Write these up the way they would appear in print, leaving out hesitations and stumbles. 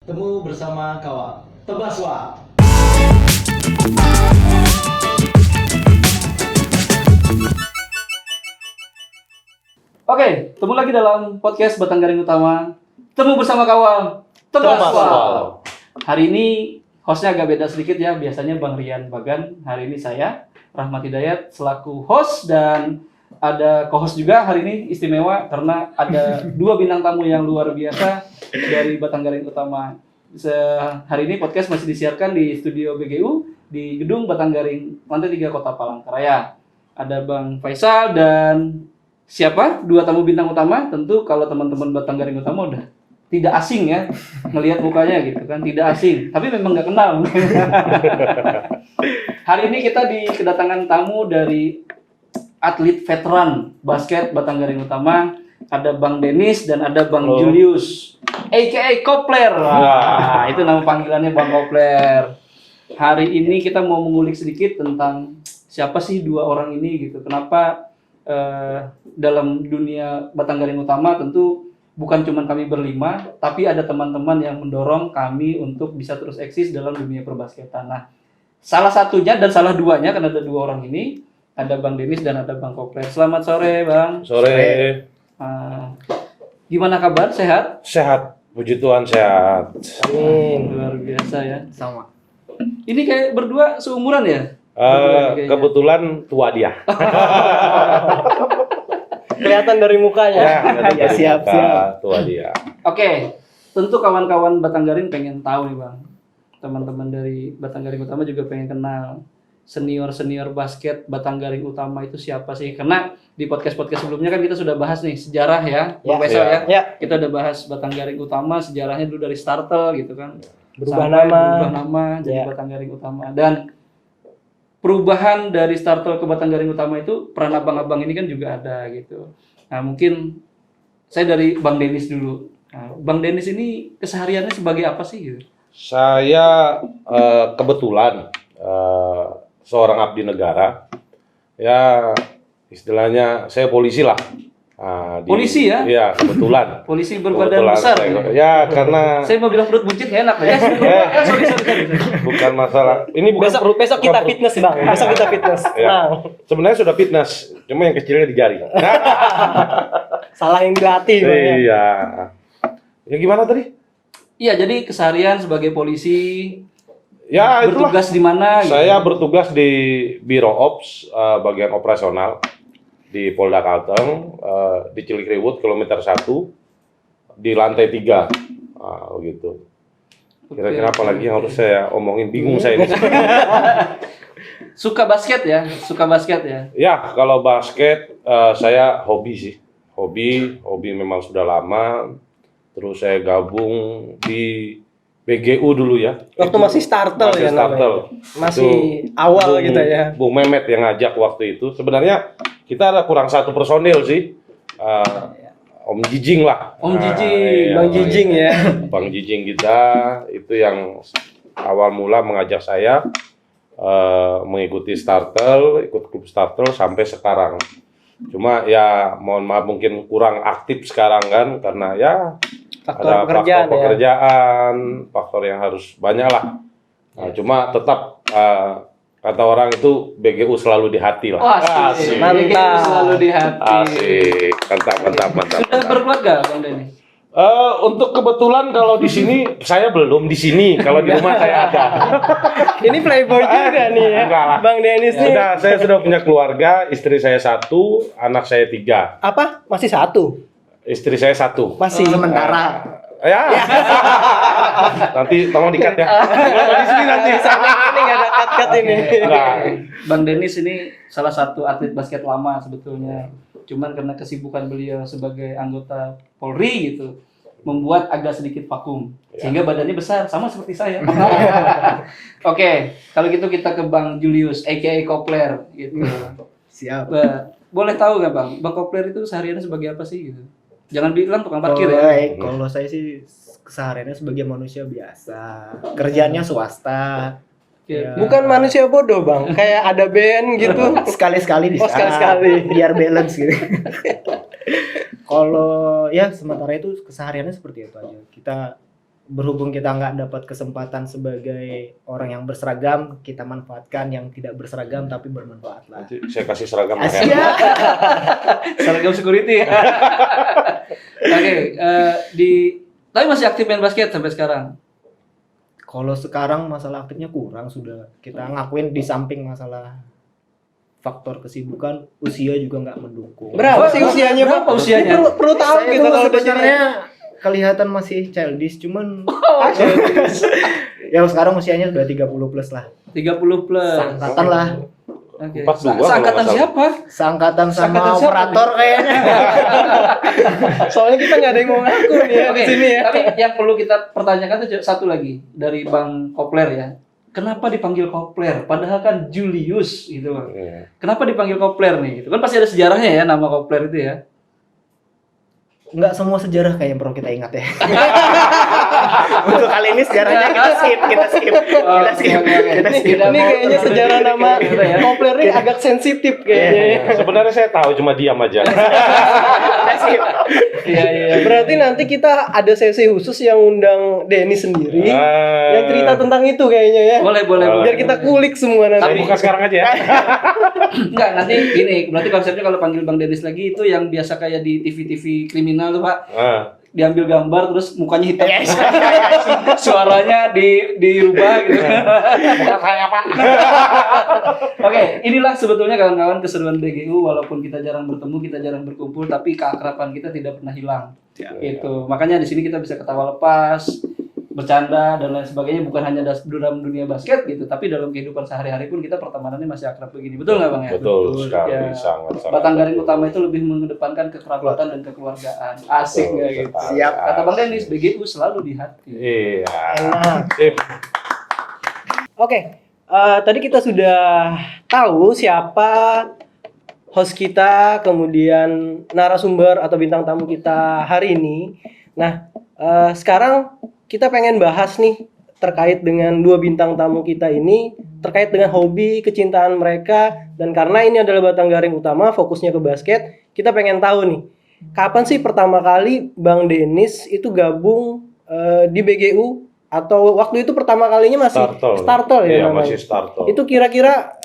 Temu bersama kawan Tebaswa. Oke, ketemu lagi dalam podcast Batang Garing Utama. Temu bersama kawan Tebaswa. Hari ini hostnya agak beda sedikit ya. Biasanya Bang Rian Bagan. Hari ini saya Rahmat Hidayat selaku host, dan ada co-host juga hari ini istimewa karena ada dua bintang tamu yang luar biasa dari Batang Garing Utama. Hari ini podcast masih disiarkan di studio BGU di gedung Batang Garing lantai 3 Kota Palangkaraya. Ada Bang Faisal dan siapa? Dua tamu bintang utama. Tentu kalau teman-teman Batang Garing Utama udah tidak asing ya melihat mukanya gitu kan, tidak asing. Tapi memang nggak kenal. Hari ini kita kedatangan tamu dari atlet veteran basket Batang Garing Utama. Ada Bang Denis dan ada Bang Julius, aka Kopler. Wah, itu nama panggilannya Bang Kopler. Hari ini kita mau mengulik sedikit tentang siapa sih dua orang ini gitu. Kenapa dalam dunia Batang Garing Utama tentu bukan cuma kami berlima, tapi ada teman-teman yang mendorong kami untuk bisa terus eksis dalam dunia perbasketan. Nah, salah satunya dan salah duanya karena ada dua orang ini, ada Bang Denis dan ada Bang Kopler. Selamat sore, Bang. Sore. Gimana kabar? Sehat? Sehat. Puji Tuhan sehat. Amin. Luar biasa ya. Sama. Ini kayak berdua seumuran ya? Kebetulan tua dia. Kelihatan dari mukanya. Ya, siap. Tua dia. Oke, tentu kawan-kawan Batang Garing pengen tahu nih Bang. Teman-teman dari Batang Garing Utama juga pengen kenal senior-senior basket Batang Garing Utama itu siapa sih? Karena di podcast-podcast sebelumnya kan kita sudah bahas nih sejarah ya, Bang Faisal ya. Ya. Kita udah bahas Batang Garing Utama, sejarahnya dulu dari starter gitu kan. Berubah Berubah nama jadi Ya. Batang Garing Utama. Dan perubahan dari starter ke Batang Garing Utama itu peran abang-abang ini kan juga ada gitu. Nah, mungkin saya dari Bang Denis dulu. Nah, Bang Denis ini kesehariannya sebagai apa sih gitu? Saya kebetulan seorang abdi negara. Ya, istilahnya saya polisi lah. Polisi ya? Iya, kebetulan. Polisi berbadan Kebetulan besar. ya, karena Saya mau bilang perut buncit nggak enak ya. Sorry. bukan masalah. Ini bukan Besok kita fitness, Bang. Besok kita fitness. Ya. Nah, Sebenarnya sudah fitness, cuma yang kecilnya di jari. salah yang dilatih, Bang. Ya. Iya. Ya gimana tadi? Iya, jadi keseharian sebagai polisi Ya itulah. bertugas di mana? Gitu. Saya bertugas di Biro Ops, bagian operasional di Polda Kalteng, di Cilikriwut, kilometer 1, di lantai 3. Begitu. Kira-kira apa lagi yang harus saya omongin? Bingung saya ini. Suka basket ya? Suka basket ya? Ya, kalau basket saya hobi sih. Hobi memang sudah lama. Terus saya gabung di BGU dulu ya. Waktu masih starter Masih ya starter. namanya. Masih awal gitu ya. Bung Mehmet yang ngajak waktu itu. Sebenarnya kita ada kurang satu personil sih. Om Jijing lah. Om Jijing. Iya, Bang Jijing ya. Bang Jijing kita itu yang awal mula mengajak saya mengikuti starter, ikut klub starter sampai sekarang. Cuma ya mohon maaf mungkin kurang aktif sekarang kan karena ya ada faktor pekerjaan, faktor yang harus banyak lah. Nah, cuma tetap kata orang itu BGU selalu di hati lah. Wah, asik. Mantap. Selalu di hati. Asik, mantap. Sudah berkeluarga, Bang Denis? Untuk kebetulan kalau di sini saya belum di sini, kalau di rumah saya ada. Ini playboy juga nih ya. Enggak lah. Bang Denis nih. Saya sudah punya keluarga, istri saya 1, anak saya 3. Apa? Masih satu? Istri saya 1. Masih sementara. Ya. Nanti tolong dikat ya. Di sini nanti. Ini nggak ada cut ini. Enggak. Bang Denis ini salah satu atlet basket lama sebetulnya. Cuman karena kesibukan beliau sebagai anggota Polri gitu, membuat agak sedikit vakum. Sehingga badannya besar, sama seperti saya. Oke, kalau gitu kita ke Bang Julius, aka Kopler gitu. Siap. Boleh tahu nggak Bang, Bang Kopler itu sehariannya sebagai apa sih gitu? Jangan bilang tukang parkir ya. Kalau saya sih kesehariannya sebagai manusia biasa, kerjaannya swasta. Ya. Bukan manusia bodoh, Bang. Kayak ada band gitu. Sekali-sekali bisa. Oh, sekali-sekali. Biar balance gitu. Kalau ya sementara itu kesehariannya seperti itu aja. Kita berhubung kita nggak dapat kesempatan sebagai orang yang berseragam, kita manfaatkan yang tidak berseragam tapi bermanfaat lah. Nanti saya kasih seragam Asyik. ya. Seragam security. Oke, tapi masih aktif main basket sampai sekarang. Kalau sekarang masalah aktifnya kurang, sudah kita ngakuin di samping masalah faktor kesibukan, usia juga nggak mendukung. Berapa sih usianya, Bang? Berapa usianya? Perlu tahu Saya kita tuh kalau udah sebenarnya kelihatan masih childish, cuman ya sekarang usianya sudah 30 plus lah. 30 plus. Seangkatan lah. Oke. 42 kalau Seangkatan nggak salah. siapa? Seangkatan sama Seangkatan siapa operator kayaknya. Soalnya kita nggak ada yang mau ngaku nih ya Oke, di sini ya. tapi yang perlu kita pertanyakan tuh satu lagi dari Bang Kopler ya. Kenapa dipanggil Kopler? Padahal kan Julius gitu loh. Iya. Kenapa dipanggil Kopler nih? Gitu kan pasti ada sejarahnya ya nama Kopler itu ya. Nggak semua sejarah kayak yang perlu kita ingat ya. Untuk kali ini sejarahnya kita skip. Kita skip. Ini kayaknya sejarah nama Kopler ini agak sensitif kayaknya ya. Sebenarnya saya tahu, cuma diam aja. Kita skip. Iya. Berarti nanti kita ada sesi khusus yang undang Denny sendiri yang cerita tentang itu kayaknya ya. Boleh. Biar kita kulik semua Saya nanti. buka sekarang aja ya. Enggak, nanti gini, berarti konsepnya kalau panggil Bang Dennis lagi itu yang biasa kayak di TV-TV kriminal tuh Pak. Diambil gambar terus mukanya hitam. Suaranya dirubah gitu. Bukan saya, Pak. Oke, inilah sebetulnya kawan-kawan keseruan BGU, walaupun kita jarang bertemu, kita jarang berkumpul, tapi keakraban kita tidak pernah hilang. Gitu. Makanya di sini kita bisa ketawa lepas, bercanda dan lain sebagainya, bukan hanya dalam dunia basket gitu, tapi dalam kehidupan sehari-hari pun kita pertemanannya masih akrab begini. Betul nggak Bang ya? Betul sekali, Ya. sangat. Batang garing utama itu lebih mengedepankan kekerabatan dan kekeluargaan. Asik nggak gitu? Siap. Kata Bang Dennis, BGU selalu di hati. Iya. Enak. Sip. Oke, tadi kita sudah tahu siapa host kita, kemudian narasumber atau bintang tamu kita hari ini. Nah, sekarang kita pengen bahas nih terkait dengan dua bintang tamu kita ini, terkait dengan hobi, kecintaan mereka, dan karena ini adalah batang garing utama, fokusnya ke basket, kita pengen tahu nih, kapan sih pertama kali Bang Dennis itu gabung di BGU, atau waktu itu pertama kalinya masih Startel ya Iya, namanya? masih Startel. Itu kira-kira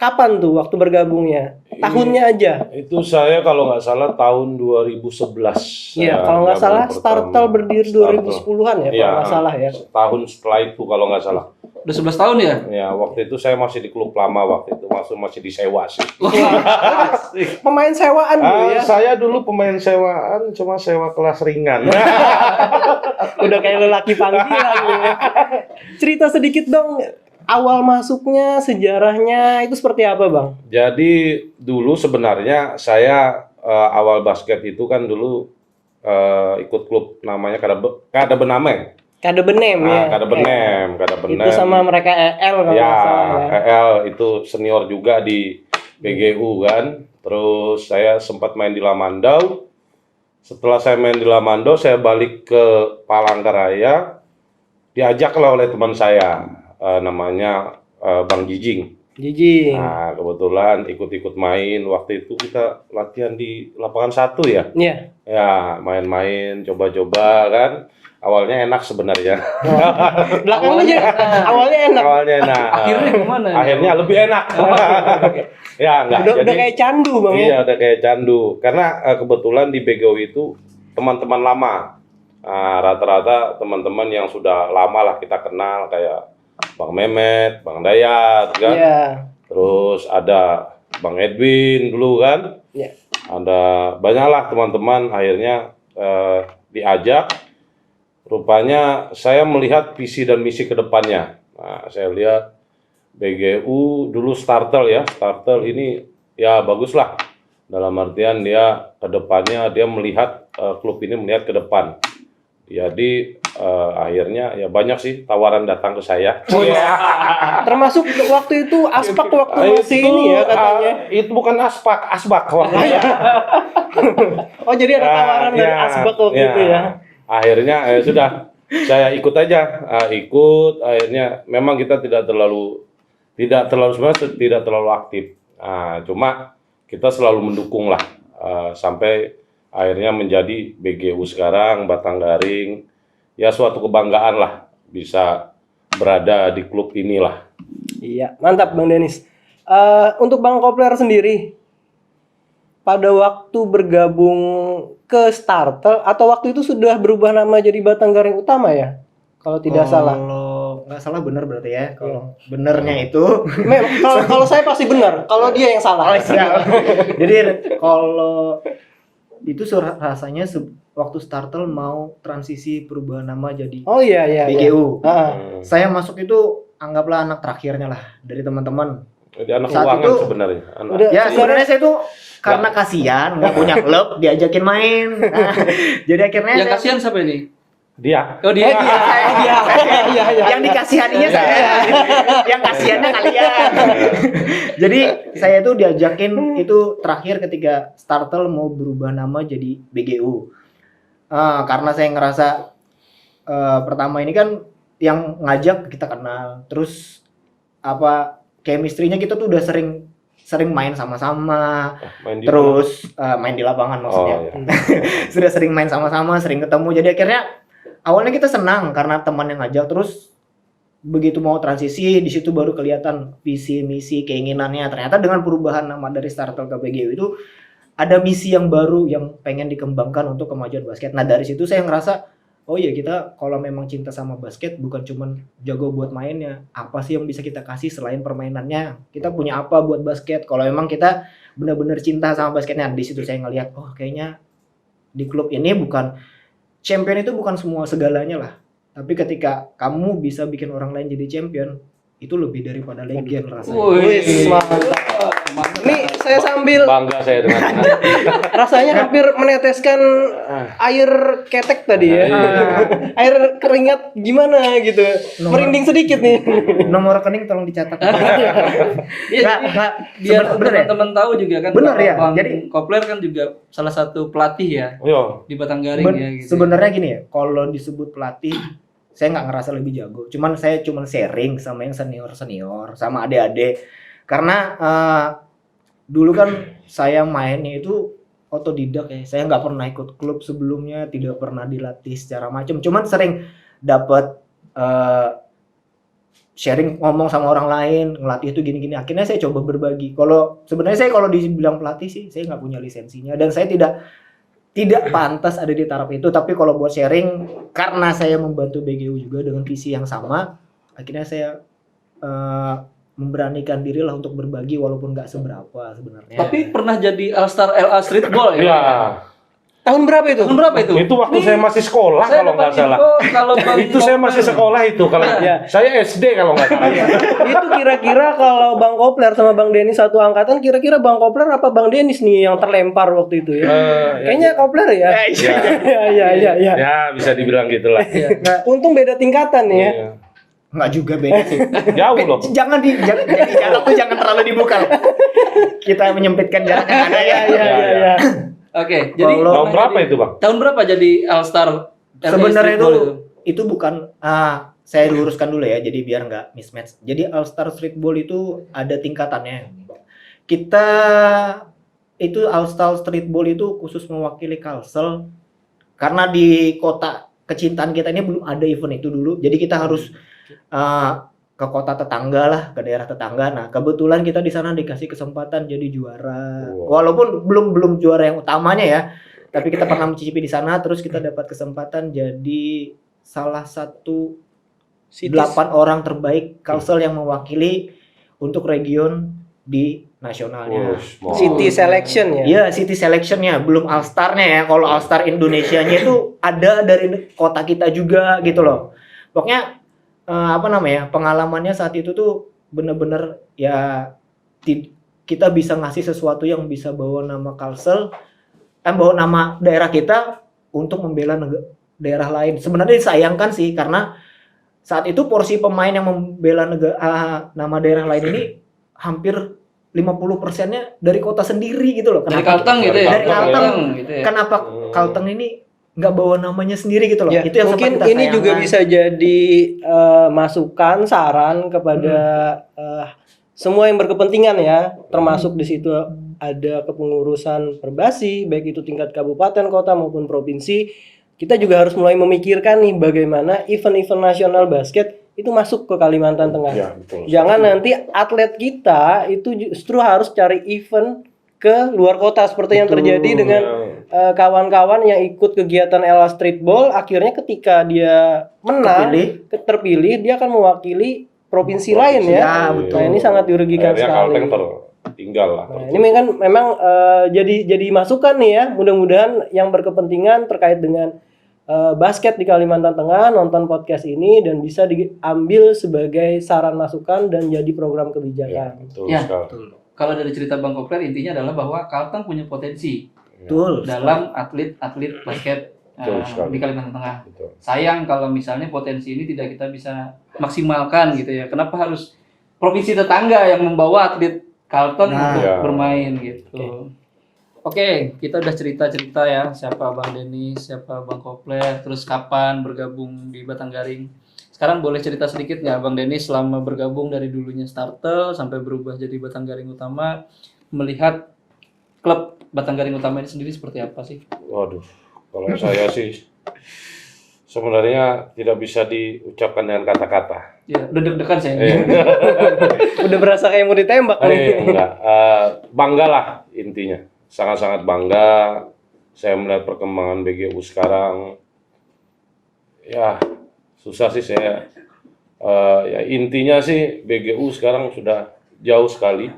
kapan tuh waktu bergabungnya? Tahunnya aja. Itu saya kalau nggak salah tahun 2011. Iya, saya kalau nggak gabung salah pertama. Startel berdiri 2010-an ya, kalau Iya, nggak salah ya. Tahun setelah itu kalau nggak salah. Udah 11 tahun ya? Ya, waktu itu saya masih di klub lama, waktu itu masih disewa sih. Pemain sewaan dulu ya. Saya dulu pemain sewaan, cuma sewa kelas ringan. Udah kayak lelaki panggilan ya. Cerita sedikit dong, awal masuknya, sejarahnya itu seperti apa, Bang? Jadi dulu sebenarnya saya awal basket itu kan dulu ikut klub namanya Kada Bename. Kada Benem ya. Kada Benem. Itu sama mereka EL kalau Ya, nggak salah ya. EL itu senior juga di BGU kan. Terus saya sempat main di Lamandau. Setelah saya main di Lamandau, saya balik ke Palangkaraya. Diajaklah oleh teman saya, namanya Bang Jijing. Jijing. Nah, kebetulan ikut-ikut main. Waktu itu kita latihan di lapangan 1 ya. Iya. Ya, main-main, coba-coba kan. Awalnya enak sebenarnya. Belakangnya awalnya enak. Awalnya enak. Akhirnya gimana? Akhirnya lebih enak. Ya, enggak. Udah kayak candu, Bang ya. Iya, udah kayak candu. Karena kebetulan di BGU itu teman-teman lama. Nah, rata-rata teman-teman yang sudah lama lah kita kenal, kayak Bang Mehmet, Bang Dayat kan. Iya. Terus ada Bang Edwin dulu kan. Iya. Ada banyaklah teman-teman, akhirnya diajak. Rupanya saya melihat visi dan misi ke depannya. Nah, saya lihat BGU dulu Startel ya. Startel ini ya baguslah. Dalam artian dia ke depannya dia melihat klub ini melihat ke depan. Jadi akhirnya ya banyak sih tawaran datang ke saya. Oh ya. Termasuk waktu itu Aspak waktu masih ini ya katanya. Itu bukan Asbak waktu itu. Oh, jadi ada tawaran dari Asbak waktu itu ya. Akhirnya sudah saya ikut aja, ikut. Akhirnya memang kita tidak terlalu sebenarnya tidak terlalu aktif. Cuma kita selalu mendukung lah sampai akhirnya menjadi BGU sekarang, Batang Garing ya suatu kebanggaan lah bisa berada di klub inilah. Iya, mantap Bang Denis. Untuk Bang Kopler sendiri, pada waktu bergabung ke Startel atau waktu itu sudah berubah nama jadi Batanggaring Utama ya? Kalau tidak salah. Kalau nggak salah benar berarti ya. Kalau benernya itu Kalau saya pasti benar, kalau dia yang salah. oh, siap. Jadi kalau itu rasanya waktu Startel mau transisi perubahan nama jadi Oh iya iya. BGU. Iya. Saya masuk itu anggaplah anak terakhirnya lah dari teman-teman. Jadi anak Saat keuangan itu- sebenarnya. Anak. Udah- Ya sebenarnya saya tuh karena kasihan nggak punya klub diajakin main. Nah, jadi akhirnya Yang saya- kasihan siapa ini? Dia. Oh dia. yang dikasihaninya saya, yang kasihannya kalian. Jadi saya tuh diajakin itu terakhir ketika Startel mau berubah nama jadi BGU. Karena saya ngerasa pertama ini kan yang ngajak kita kenal, terus chemistry-nya kita tuh udah sering main sama-sama, Main di terus main di lapangan maksudnya. Oh, iya. Sudah sering main sama-sama, sering ketemu. Jadi akhirnya awalnya kita senang karena teman yang ngajak, terus begitu mau transisi di situ baru kelihatan visi misi keinginannya. Ternyata dengan perubahan nama dari Startel ke BGU itu ada misi yang baru yang pengen dikembangkan untuk kemajuan basket. Nah dari situ saya ngerasa oh iya kita kalau memang cinta sama basket bukan cuman jago buat mainnya, apa sih yang bisa kita kasih selain permainannya, kita punya apa buat basket. Kalau memang kita benar-benar cinta sama basketnya, di situ saya ngelihat oh kayaknya di klub ini bukan champion itu bukan semua segalanya lah. Tapi ketika kamu bisa bikin orang lain jadi champion, itu lebih daripada legend rasanya. Wih, mantap. Nih saya sambil Bangga saya dengan rasanya hampir meneteskan air ketek tadi ya. Air keringat gimana gitu. Merinding sedikit nih. Nomor rekening tolong dicatat. Iya, Nggak, biar bener ya? teman-teman tahu juga kan. Bener ya, Bang jadi- Kopler kan juga salah satu pelatih ya Yo, di Batanggaring ya gitu. Sebenarnya gini ya, kalau disebut pelatih, saya nggak ngerasa lebih jago. Saya cuman sharing sama yang senior sama adik-adik. Karena dulu kan saya mainnya itu otodidak ya. Saya nggak pernah ikut klub sebelumnya, tidak pernah dilatih secara macam. Cuman sering dapat sharing, ngomong sama orang lain, ngelatih itu gini-gini. Akhirnya saya coba berbagi. Sebenarnya saya kalau dibilang pelatih sih, saya nggak punya lisensinya dan saya tidak pantas ada di taraf itu. Tapi kalau buat sharing, karena saya membantu BGU juga dengan visi yang sama, akhirnya saya memberanikan diri lah untuk berbagi walaupun nggak seberapa sebenarnya. Tapi pernah jadi All Star LA Streetball ya? iya. Tahun berapa itu? Tahun berapa itu? Itu waktu saya masih sekolah Saya kalau nggak dapat salah. info kalau Bang Itu saya masih sekolah itu kalau Iya. saya SD kalau nggak salah. Itu kira-kira kalau Bang Kopler sama Bang Denis satu angkatan, kira-kira Bang Kopler apa Bang Denis nih yang terlempar waktu itu ya? Kayaknya Kopler ya. Iya. Ya bisa dibilang gitulah. Untung beda tingkatan nih ya. Iya. Nggak juga beda sih. Jauh loh. Jangan jadi jarak tuh jangan terlalu dibuka. Kita menyempitkan jarak yang ada ya. Iya. Oke, jadi Kalau- Tahun berapa itu, Bang? tahun berapa jadi All Star LA Sebenarnya Streetball itu bukan saya luruskan dulu ya, jadi biar nggak mismatch. Jadi All Star Streetball itu ada tingkatannya. Kita itu All Star Streetball itu khusus mewakili Kalsel karena di kota kecintaan kita ini belum ada event itu dulu. Jadi kita harus ke kota tetangga lah, ke daerah tetangga. Nah, kebetulan kita di sana dikasih kesempatan jadi juara. Wow. Walaupun belum juara yang utamanya ya, tapi kita pernah mencicipi di sana, terus kita dapat kesempatan jadi salah satu 8 orang terbaik Kalsel yang mewakili untuk region di nasionalnya. Wush, mau. City selection ya. Iya, City Selection-nya, belum All Star-nya ya. Kalau All Star Indonesia-nya itu ada dari kota kita juga gitu loh. Pokoknya pengalamannya saat itu tuh bener-bener ya kita bisa ngasih sesuatu yang bisa bawa nama Kalsel, bawa nama daerah kita untuk membela daerah lain. Sebenarnya disayangkan sih karena saat itu porsi pemain yang membela nama daerah lain ini hampir 50%-nya dari kota sendiri gitu loh. dari Kalteng gitu ya? Dari Kalteng. gitu ya? Kenapa Kalteng ini nggak bawa namanya sendiri gitu loh? Ya, Itu yang mungkin sempat kita ini juga sayangkan. bisa jadi masukan, saran kepada semua yang berkepentingan ya, termasuk di situ ada kepengurusan Perbasi, baik itu tingkat kabupaten, kota maupun provinsi. kita juga harus mulai memikirkan nih bagaimana event-event nasional basket itu masuk ke Kalimantan Tengah. Ya, betul. Jangan nanti atlet kita itu justru harus cari event ke luar kota seperti yang terjadi dengan kawan-kawan yang ikut kegiatan Ella Streetball, akhirnya ketika dia menang terpilih dia akan mewakili provinsi lain ya. betul. Nah, ini sangat dirugikan sekali. Kalteng tertinggal lah. Nah, ini kan memang jadi masukan nih ya. Mudah-mudahan yang berkepentingan terkait dengan basket di Kalimantan Tengah nonton podcast ini dan bisa diambil sebagai saran masukan dan jadi program Ya, kebijakan. betul Ya, sekali. betul. Kalau dari cerita Bang Kopler intinya adalah bahwa Kalteng punya potensi Betul. dalam atlet-atlet basket Betul sekali. di Kalimantan Tengah. Betul. Sayang kalau misalnya potensi ini tidak kita bisa maksimalkan gitu ya. Kenapa harus provinsi tetangga yang membawa atlet Kalteng Nah, untuk ya. bermain gitu. Oke, kita udah cerita-cerita ya siapa Bang Denis, siapa Bang Kopler, terus kapan bergabung di Batanggaring. Sekarang boleh cerita sedikit nggak Bang Denis selama bergabung dari dulunya Startel sampai berubah jadi Batanggaring Utama, melihat klub Batanggaring Utama ini sendiri seperti apa sih? Waduh, kalau saya sih sebenarnya tidak bisa diucapkan dengan kata-kata. Ya, udah deg-degan saya. Udah berasa kayak mau ditembak nih. Enggak, bangga lah intinya. Sangat-sangat bangga saya melihat perkembangan BGU sekarang. Ya, susah sih saya. Ya intinya sih BGU sekarang sudah jauh sekali.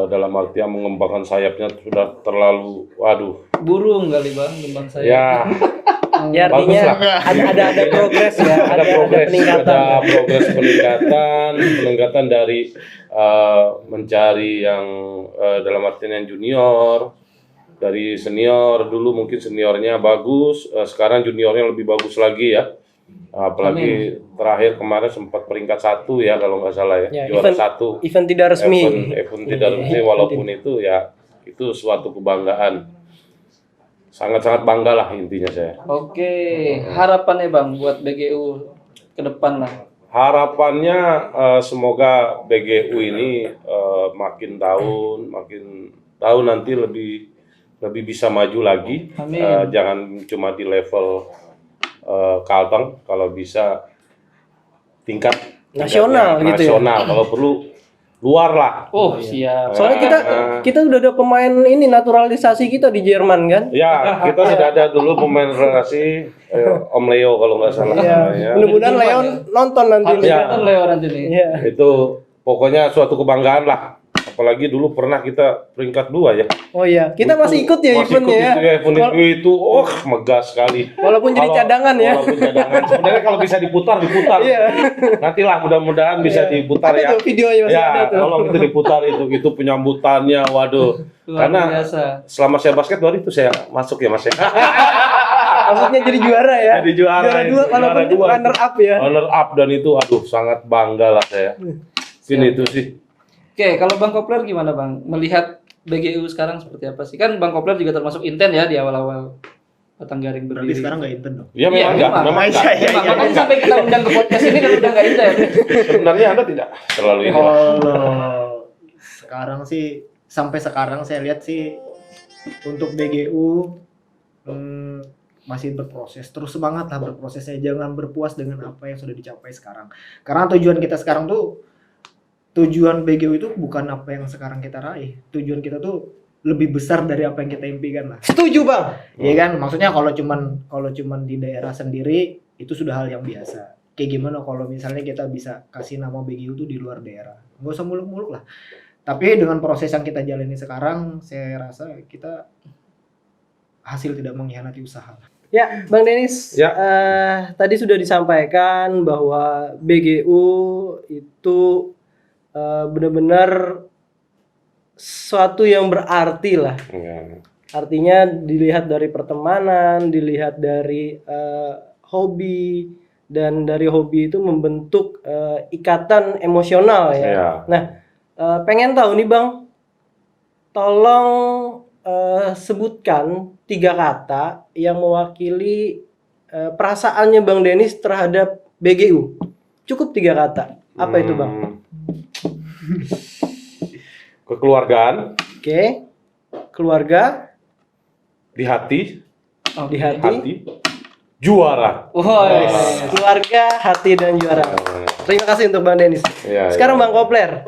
Dalam artian mengembangkan sayapnya sudah terlalu, waduh. Burung kali Bang, kembang saya. Ya, Ya artinya Baguslah. ada progres ya, ada progres, peningkatan. ada progres peningkatan dari mencari yang dalam artian yang junior, dari senior. Dulu mungkin seniornya bagus, sekarang juniornya lebih bagus lagi ya. Apalagi terakhir kemarin sempat peringkat 1 ya kalau nggak salah ya, Ya, juara event- 1. Event tidak resmi. Event tidak resmi, walaupun itu ya itu suatu kebanggaan. Sangat-sangat bangga lah intinya saya. Oke, harapannya Bang buat BGU ke depan lah. Harapannya semoga BGU ini makin tahun nanti lebih bisa maju lagi. Amin. Jangan cuma di level Kalteng, kalau bisa tingkat Nasional tingkatnya gitu ya? nasional. Kalau perlu luar lah. Oh, siap. Soalnya kita udah ada pemain ini naturalisasi kita di Jerman kan? Ya, kita sudah ada dulu pemain relasi Om Leo kalau nggak salah Iya. namanya. Mudah-mudahan Leon nonton nanti. Harus Ya. kelihatan Leo nanti nih. Iya. Itu pokoknya suatu kebanggaan lah. Apalagi dulu pernah kita peringkat 2 ya. Oh iya, kita masih ikut ya Masih eventnya ya. ikut itu event itu, megah sekali. Walaupun jadi cadangan ya. Walaupun cadangan. Sebenarnya kalau bisa diputar. Iya. Nantilah mudah-mudahan bisa diputar Ada ya. tuh videonya masih ada Ya, tuh. tolong itu diputar itu penyambutannya, waduh. Luar Karena biasa. selama saya basket baru itu saya masuk ya Mas ya. Maksudnya jadi juara ya. Jadi juara. Juara dua walaupun Juara dua. runner up ya. Runner up dan itu aduh sangat bangga lah saya. Ini itu sih. Oke, kalau Bang Kopler gimana Bang? Melihat BGU sekarang seperti apa sih? Kan Bang Kopler juga termasuk inten ya di awal-awal Batanggaring Berarti berdiri. sekarang nggak intern dong. Ya memang enggak, memang Iya, enggak. iya, Memang, makanya sampai kita undang ke podcast ini kan udah nggak inten. Sebenarnya Anda tidak terlalu ini. Kalau sekarang sih sampai sekarang saya lihat sih untuk BGU masih berproses. Terus semangat lah berprosesnya. Jangan berpuas dengan apa yang sudah dicapai sekarang. Karena tujuan kita sekarang tuh tujuan BGU itu bukan apa yang sekarang kita raih. Tujuan kita tuh lebih besar dari apa yang kita impikan lah. Setuju, Bang. Iya kan? Maksudnya kalau cuman di daerah sendiri itu sudah hal yang biasa. Kayak gimana kalau misalnya kita bisa kasih nama BGU tuh di luar daerah. Nggak usah muluk-muluk lah. Tapi dengan proses yang kita jalani sekarang, saya rasa kita hasil tidak mengkhianati usaha. Ya, Bang Denis. Ya. Tadi sudah disampaikan bahwa BGU itu benar-benar sesuatu yang berarti lah. Ya. Artinya dilihat dari pertemanan, dilihat dari hobi, dan dari hobi itu membentuk ikatan emosional ya. Ya. Nah, pengen tahu nih Bang, tolong sebutkan 3 kata yang mewakili perasaannya Bang Denis terhadap BGU. Cukup 3 kata. Apa itu Bang? Kekeluargaan, Oke. Keluarga di hati, di hati. juara. Woi. Keluarga, hati dan juara. Terima kasih untuk Bang Denis. Iya, Sekarang iya. Bang Kopler,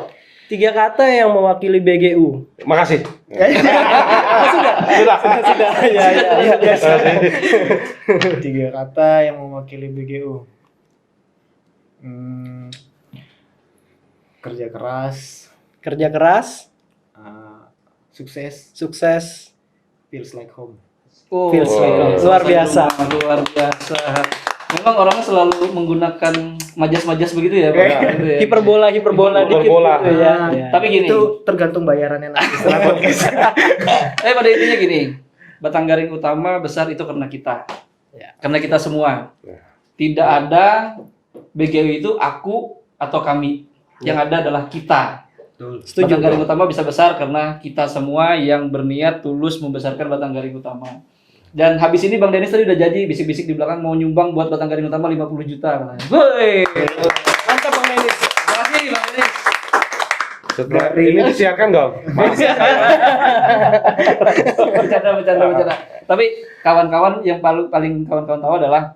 3 kata yang mewakili BGU. Makasih. Sudah. Ya. 3 kata yang mewakili BGU. Kerja keras, Kerja keras, sukses, sukses, feels like home. Oh, Feels like luar biasa. Luar biasa. Memang orangnya selalu menggunakan majas-majas begitu ya, Pak? Gitu ya. Hiperbola dikit Hiperbola. gitu ya. Nah, Tapi gini. itu tergantung bayarannya nanti setelah podcast. Pada intinya gini, Batang Garing Utama besar itu karena kita. Ya. Karena kita semua. Ya. Tidak ada BGU itu aku atau kami. Yang ada adalah kita. Setuju. Batang Garing Utama bisa besar karena kita semua yang berniat tulus membesarkan Batang Garing Utama. Dan habis ini Bang Denis tadi udah janji bisik-bisik di belakang mau nyumbang buat Batang Garing Utama 50 juta katanya. Woi. Mantap Bang Denis. Terima kasih Bang Denis. Setelah ini disiarkan nggak? Bercanda. Tapi kawan-kawan yang paling kawan-kawan tahu adalah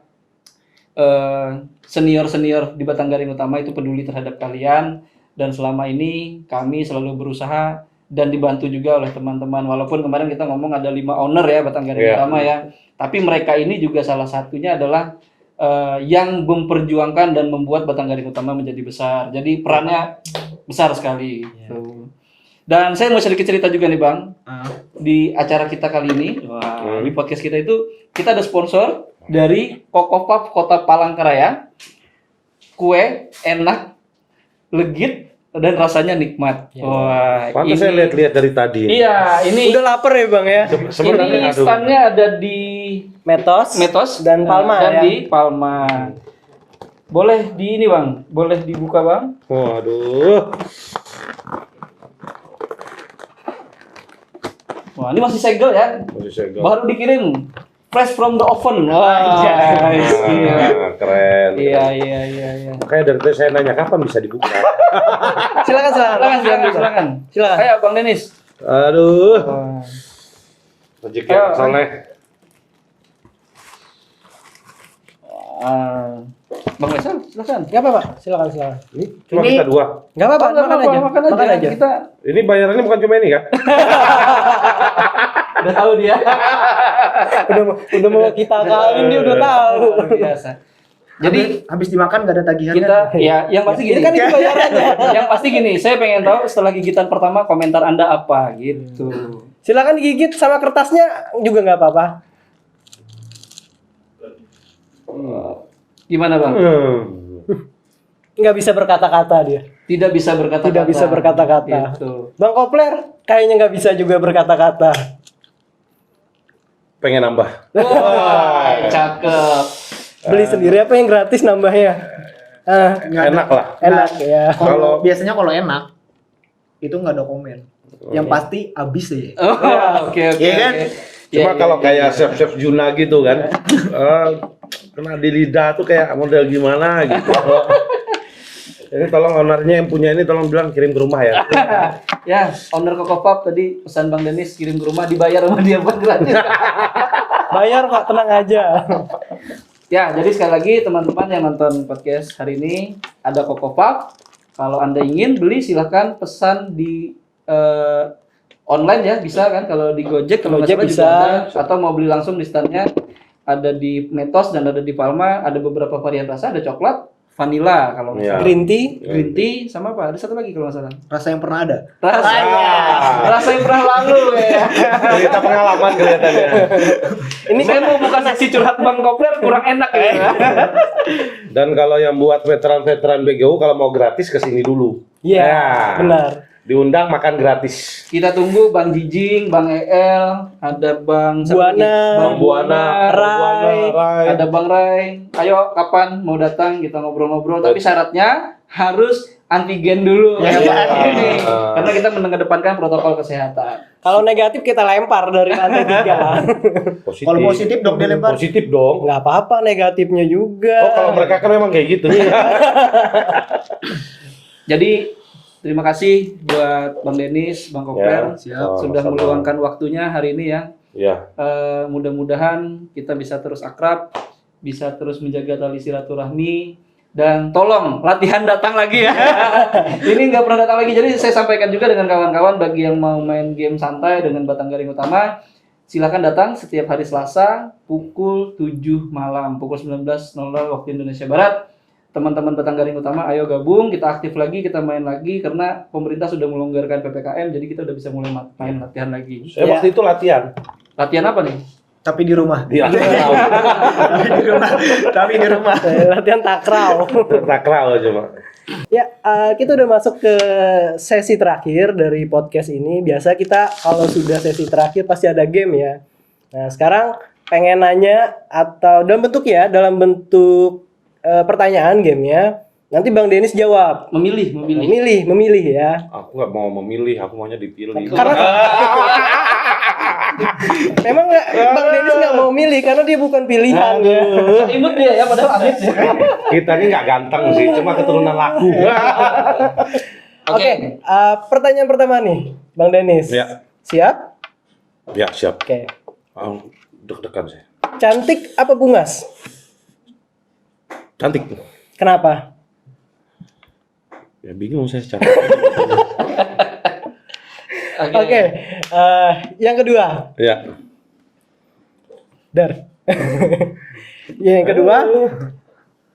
senior-senior di Batang Garing Utama itu peduli terhadap kalian, dan selama ini kami selalu berusaha dan dibantu juga oleh teman-teman. Walaupun kemarin kita ngomong ada 5 owner ya Batang Garing Iya. Utama ya, tapi mereka ini juga salah satunya adalah yang memperjuangkan dan membuat Batang Garing Utama menjadi besar. Jadi perannya besar sekali. Tuh. Dan saya mau sedikit cerita juga nih Bang, di acara kita kali ini, di podcast kita itu kita ada sponsor dari Kokopap Kota Palangkaraya. Kue enak, legit, dan rasanya nikmat. Wah, Pantas saya lihat-lihat dari tadi. Iya, ini Udah lapar ya Bang ya. Sebenarnya ini aduh. standnya ada di Metos eh, dan Palma dan ya. di Palma. Boleh di ini Bang, boleh dibuka Bang. Waduh. Wah, ini masih segel ya. Masih segel. Baru dikirim fresh from the oven. Wah, gila. Keren. Iya. Makanya dari tadi saya nanya kapan bisa dibuka. Silakan. Silakan. Ayo Bang Denis. Aduh. Wah. Rezeki Ayo, yang soleh. Bang Faisal, silakan. Enggak apa-apa, silakan. Ini cuma Ini- kita 2. Enggak apa-apa, makan aja. Kita Ini bayarannya bukan cuma ini kan? udah tahu dia. Udah mau kita kawin dia udah tahu. Luar biasa. Jadi habis dimakan gak ada tagihan kita kan? ya yang pasti gini. Ini kan itu bayarannya. Yang pasti gini, saya pengen tahu setelah gigitan pertama komentar Anda apa gitu. Silakan digigit sama kertasnya juga nggak apa-apa. Gimana Bang? Nggak bisa berkata-kata dia. Tidak bisa berkata-kata. Tidak bisa berkata-kata. Gitu. Bang Kopler kayaknya nggak bisa juga berkata-kata. Pengen nambah. Wah, cakep. Beli sendiri apa yang gratis nambahnya? Enak lah. Enak ya. Kalau biasanya kalau enak itu nggak ada komen. Yang pasti habis ya. Oh, oke. Iya kan? Cuma kalau kayak chef-chef Juna gitu kan, kena di lidah tuh kayak model gimana gitu. Ini tolong ownernya yang punya ini tolong bilang kirim ke rumah ya. Ya, owner Kokopap tadi pesan Bang Denis kirim ke rumah, dibayar sama dia buat gratis. Bayar kok, tenang aja. Ya, jadi sekali lagi teman-teman yang nonton podcast hari ini ada Kokopap. Kalau Anda ingin beli silahkan pesan di online ya, bisa kan, kalau di Gojek kalau nggak Gojek salah bisa. juga ada, atau mau beli langsung di standnya, ada di Metos dan ada di Palma, ada beberapa varian rasa, ada coklat, vanilla kalau nggak Iya. salah. Green tea. Green tea sama apa? Ada satu lagi kalau nggak salah. Rasa yang pernah ada. Rasa yang pernah lalu ya. Cerita pengalaman kelihatannya. Ini saya mau buka seksi curhat Bang Kopler kurang enak ya. Dan kalau yang buat veteran-veteran BGU kalau mau gratis ke sini dulu. Iya, Ya. benar. Diundang makan gratis. Kita tunggu Bang Jijing, Bang EL, ada Bang Buana, Bang Buana, Rai. ada Bang Rai. Ayo kapan mau datang kita ngobrol-ngobrol, tapi syaratnya harus antigen dulu ya Pak. Ini. Karena kita mengedepankan protokol kesehatan. Kalau negatif kita lempar dari lantai 3. Positif. Kalau positif dong dia lempar. Positif dong. Nggak apa-apa negatifnya juga. Oh kalau mereka kan memang kayak gitu. Jadi terima kasih buat Bang Denis, Bang Kopler siap. sudah Sama-sama. meluangkan waktunya hari ini ya. Iya. Mudah-mudahan kita bisa terus akrab bisa terus menjaga tali silaturahmi, dan tolong latihan datang lagi ya. Ini nggak pernah datang lagi, jadi saya sampaikan juga dengan kawan-kawan bagi yang mau main game santai dengan Batang Garing Utama, silakan datang setiap hari Selasa pukul 7 malam, pukul 19.00 waktu Indonesia Barat. Teman-teman Batang Garing Utama, ayo gabung, kita aktif lagi, kita main lagi karena pemerintah sudah melonggarkan PPKM, jadi kita udah bisa mulai main latihan lagi. Saya waktu itu latihan. Latihan apa nih? Tapi di rumah. Iya. Tapi di rumah. Latihan takraw. Takraw cuma. Ya, kita udah masuk ke sesi terakhir dari podcast ini. Biasa kita kalau sudah sesi terakhir pasti ada game ya. Nah, sekarang pengen nanya atau dalam bentuk pertanyaan gamenya. Nanti Bang Dennis jawab. Memilih ya. Aku nggak mau memilih, aku maunya dipilih. Karena memang Bang Dennis nggak mau milih karena dia bukan pilihan. Imut dia ya, padahal Amit ya. Kita ini nggak ganteng sih, cuma keturunan laku. Oke, pertanyaan pertama nih, Bang Dennis. Ya. Siap? Ya siap. Oke. Deg-degan sih. Cantik apa bungas? Cantik. Kenapa? Ya bingung saya cantik. Oke, yang kedua. Ya. Dar. Yang kedua,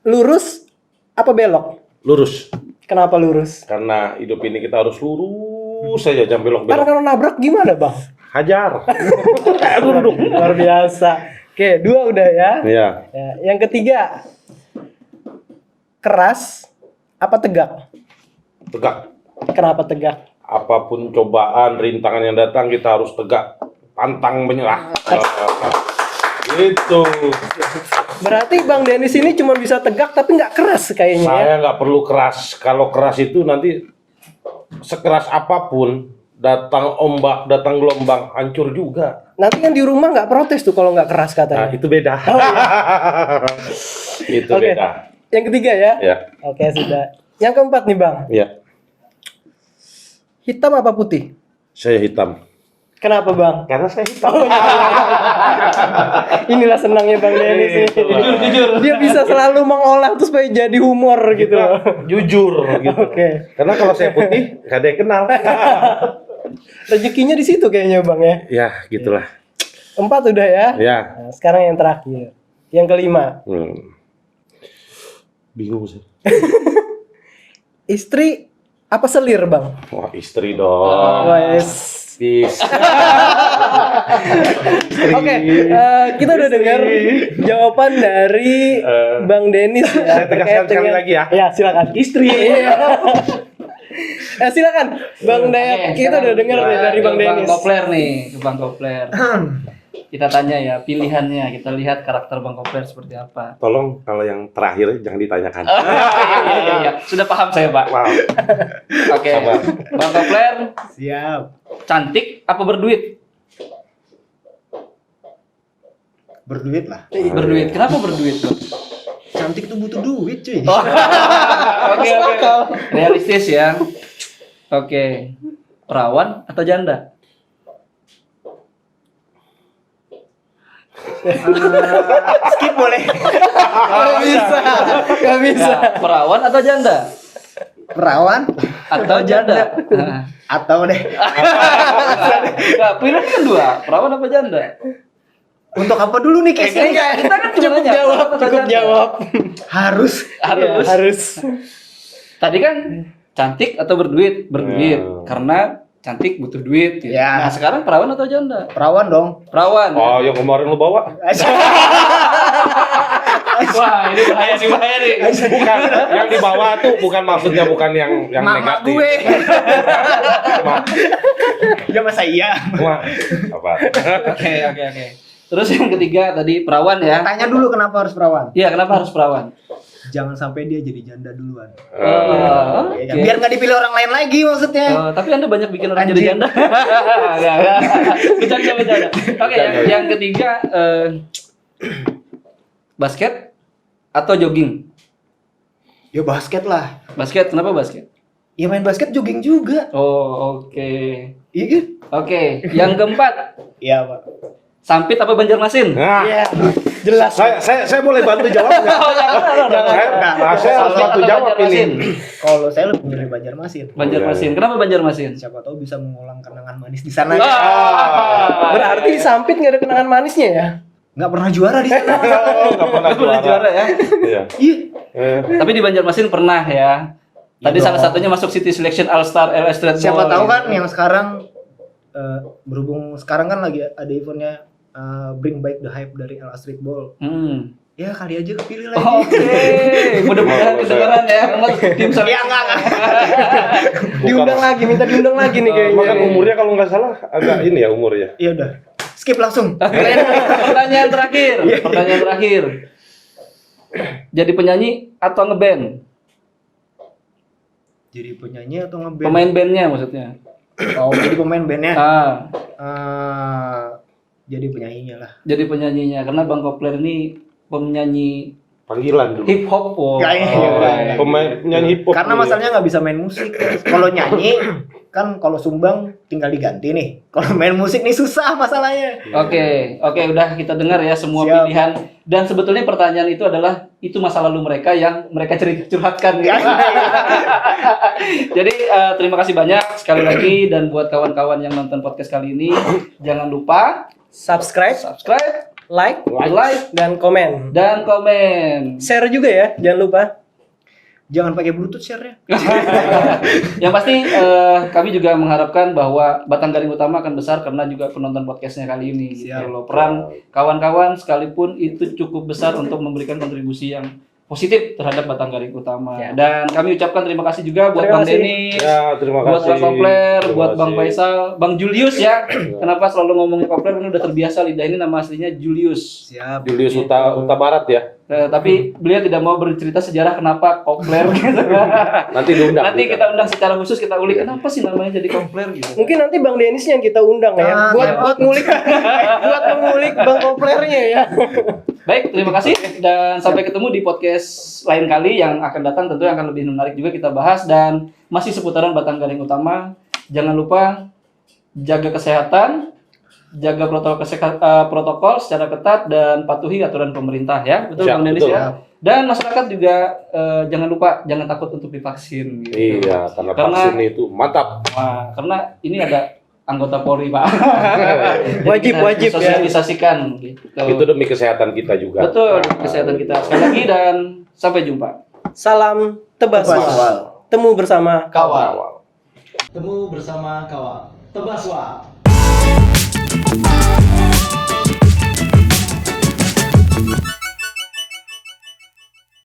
lurus apa belok? Lurus. Kenapa lurus? Karena hidup ini kita harus lurus saja, jangan belok-belok. Karena kalau nabrak gimana, Bang? Hajar. Duduk. Luar biasa. Oke, 2 udah ya. Iya. Ya, yang ketiga, keras apa tegak? Tegak. Kenapa tegak? Apapun cobaan, rintangan yang datang, kita harus tegak. Pantang menyerah. Gitu. Berarti Bang Dennis ini cuma bisa tegak tapi nggak keras kayaknya ya. Saya nggak perlu keras. Kalau keras itu nanti sekeras apapun, datang ombak, datang gelombang, hancur juga. Nanti kan di rumah nggak protes tuh kalau nggak keras Nah, katanya. itu beda. Itu Oke. beda. Yang ketiga ya. Ya. Oke, sudah. Yang keempat nih, Bang. Ya. Hitam apa putih? Saya hitam. Kenapa, Bang? Karena saya hitam. Inilah senangnya Bang Dennis nih. Jujur. Dia bisa selalu mengolah tuh supaya jadi humor gitu. Jujur gitu. Oke. Karena kalau saya putih, gak ada yang kenal. Rezekinya di situ kayaknya, Bang ya. Ya, gitulah. 4 udah ya. Ya. Nah, sekarang yang terakhir. Yang kelima. Bingung sih. Istri apa selir, Bang? Wah, istri dong. Wes. Is. Oke, kita udah dengar jawaban dari Bang Dennis ya. Saya tegaskan sekali lagi ya. Ya, silakan. Istri. Silakan Bang Dayak. Kita udah dengar nih dari Bang Dennis. Bang Kopler nih, ke Bang Kopler. Kita tanya ya pilihannya, kita lihat karakter Bang Kopler seperti apa. Tolong kalau yang terakhir jangan ditanyakan. Iya. Sudah paham saya, Pak. Wow. Oke. Sabar. Bang Kopler, Siap. cantik apa berduit? Berduit lah. Berduit. Kenapa berduit, Bang? Cantik tuh butuh duit, cuy. Oke. Realistis ya. Oke. Perawan atau janda? Skip boleh. Gak bisa. Gak bisa. Ya, perawan atau janda? Perawan Atau janda? Nah. atau deh. Nah, pilihan kan 2, perawan apa janda? Untuk apa dulu nih case-nya? Kita kan Cukup nanya, jawab, perawan atau cukup janda? jawab. Harus. Harus. Harus. Tadi kan cantik atau berduit? Berduit. Ya. Karena cantik butuh duit. Gitu. Ya. Nah, sekarang perawan atau janda? Perawan dong. Perawan. Oh, yang kemarin lu bawa? Wah, ini bahaya nih. Bukan, yang dibawa tuh bukan maksudnya bukan yang Mama negatif. gue. Ma, Ya masa iya. ma, apa? Oke. Terus yang ketiga tadi perawan ya. Tanya dulu kenapa harus perawan? Iya, kenapa harus perawan? Jangan sampai dia jadi janda duluan. Oh, Ya, oke. biar nggak dipilih orang lain lagi maksudnya. Tapi Anda banyak bikin orang Anjing. jadi janda. Enggak. Bercanda. Oke, yang ketiga basket atau jogging? Ya basket lah. Basket, kenapa basket? Ya main basket jogging juga. Oh, oke. Iya kan? Oke, yang keempat, Iya, Pak. Sampit apa Banjarmasin? Nah, Iya. Jelas. Saya boleh bantu jawab nggak? Saya harus bantu jawab ini. Kalau saya lebih milih Banjarmasin. Banjarmasin. Kenapa Banjarmasin? Siapa tahu bisa mengulang kenangan manis di sana. Berarti di Sampit nggak ada kenangan manisnya ya? Nggak pernah juara di sana. Nggak pernah Pernah juara ya. Iya. Iya. Tapi di Banjarmasin pernah ya. Tadi salah satunya masuk City Selection All Star LS Street Siapa Ball, tahu ya. kan yang sekarang berhubung sekarang kan lagi ada eventnya Bring Back the Hype dari LS Street Ball. Ya kali aja kepilih lagi. Oke, mudah-mudahan kedengeran ya. Tim Ya enggak. Diundang lagi, minta diundang lagi nih kayaknya. Makan umurnya kalau nggak salah agak ini ya umurnya. Ya udah. Skip langsung. Pertanyaan terakhir. Pertanyaan terakhir. Jadi penyanyi atau ngeband? Jadi penyanyi atau ngeband? Pemain bandnya maksudnya. Oh, jadi pemain bandnya. Ah, Jadi penyanyinya lah. jadi penyanyinya karena Bang Kopler ini penyanyi Panggilan dulu. hip hop. Oh, Ya, iya. Pemain nyanyi hip hop. Karena dulu ya. masalahnya nggak bisa main musik. Kalau nyanyi kan kalau sumbang tinggal diganti nih. Kalau main musik nih susah masalahnya. Oke, udah kita dengar ya semua Siap. pilihan dan sebetulnya pertanyaan itu adalah itu masa lalu mereka yang mereka curhatkan ya. Jadi terima kasih banyak sekali lagi dan buat kawan-kawan yang nonton podcast kali ini jangan lupa Subscribe, subscribe, like, like dan komen. dan komen. Share juga ya, jangan lupa. Jangan pakai Bluetooth share-nya. Yang pasti kami juga mengharapkan bahwa Batang Garing Utama akan besar karena juga penonton podcastnya kali ini. Gitu loh. Peran kawan-kawan sekalipun itu cukup besar untuk memberikan kontribusi yang positif terhadap Batang Garing Utama. Ya. Dan kami ucapkan terima kasih juga buat Terima Bang kasih. Denis, Ya, terima buat kasih. Bang Kopler, Terima buat Bang kasih. Faisal, Bang Julius ya. Kenapa selalu ngomongnya Kopler? Karena udah terbiasa lidah ini nama aslinya Julius. Siap. Julius Uta Barat ya. Tapi beliau tidak mau bercerita sejarah kenapa Kopler gitu. Nanti diundang. Nanti kita undang secara khusus, kita ulik kenapa sih namanya jadi Kopler gitu. Mungkin nanti Bang Denis yang kita undang ya, buat ngulik, buat mengulik Bang Koplernya ya. Baik, terima kasih dan sampai ketemu di podcast lain kali yang akan datang tentu akan lebih menarik juga kita bahas dan masih seputaran Batang Garing Utama. Jangan lupa jaga kesehatan, jaga protokol secara ketat dan patuhi aturan pemerintah ya. Betul Siap, Bang Denis betul. ya. Dan masyarakat juga jangan lupa jangan takut untuk divaksin gitu. Iya, karena Karena- vaksin itu mantap. Wah, karena ini ada anggota Polri, Pak. Wajib ya. Sosialisasikan gitu. Itu demi kesehatan kita juga. Betul, kesehatan kita. Sekali lagi dan sampai jumpa. Salam tebas Tebas wal. wal. Temu bersama Kawal. Temu bersama kawal. Tebas Wal.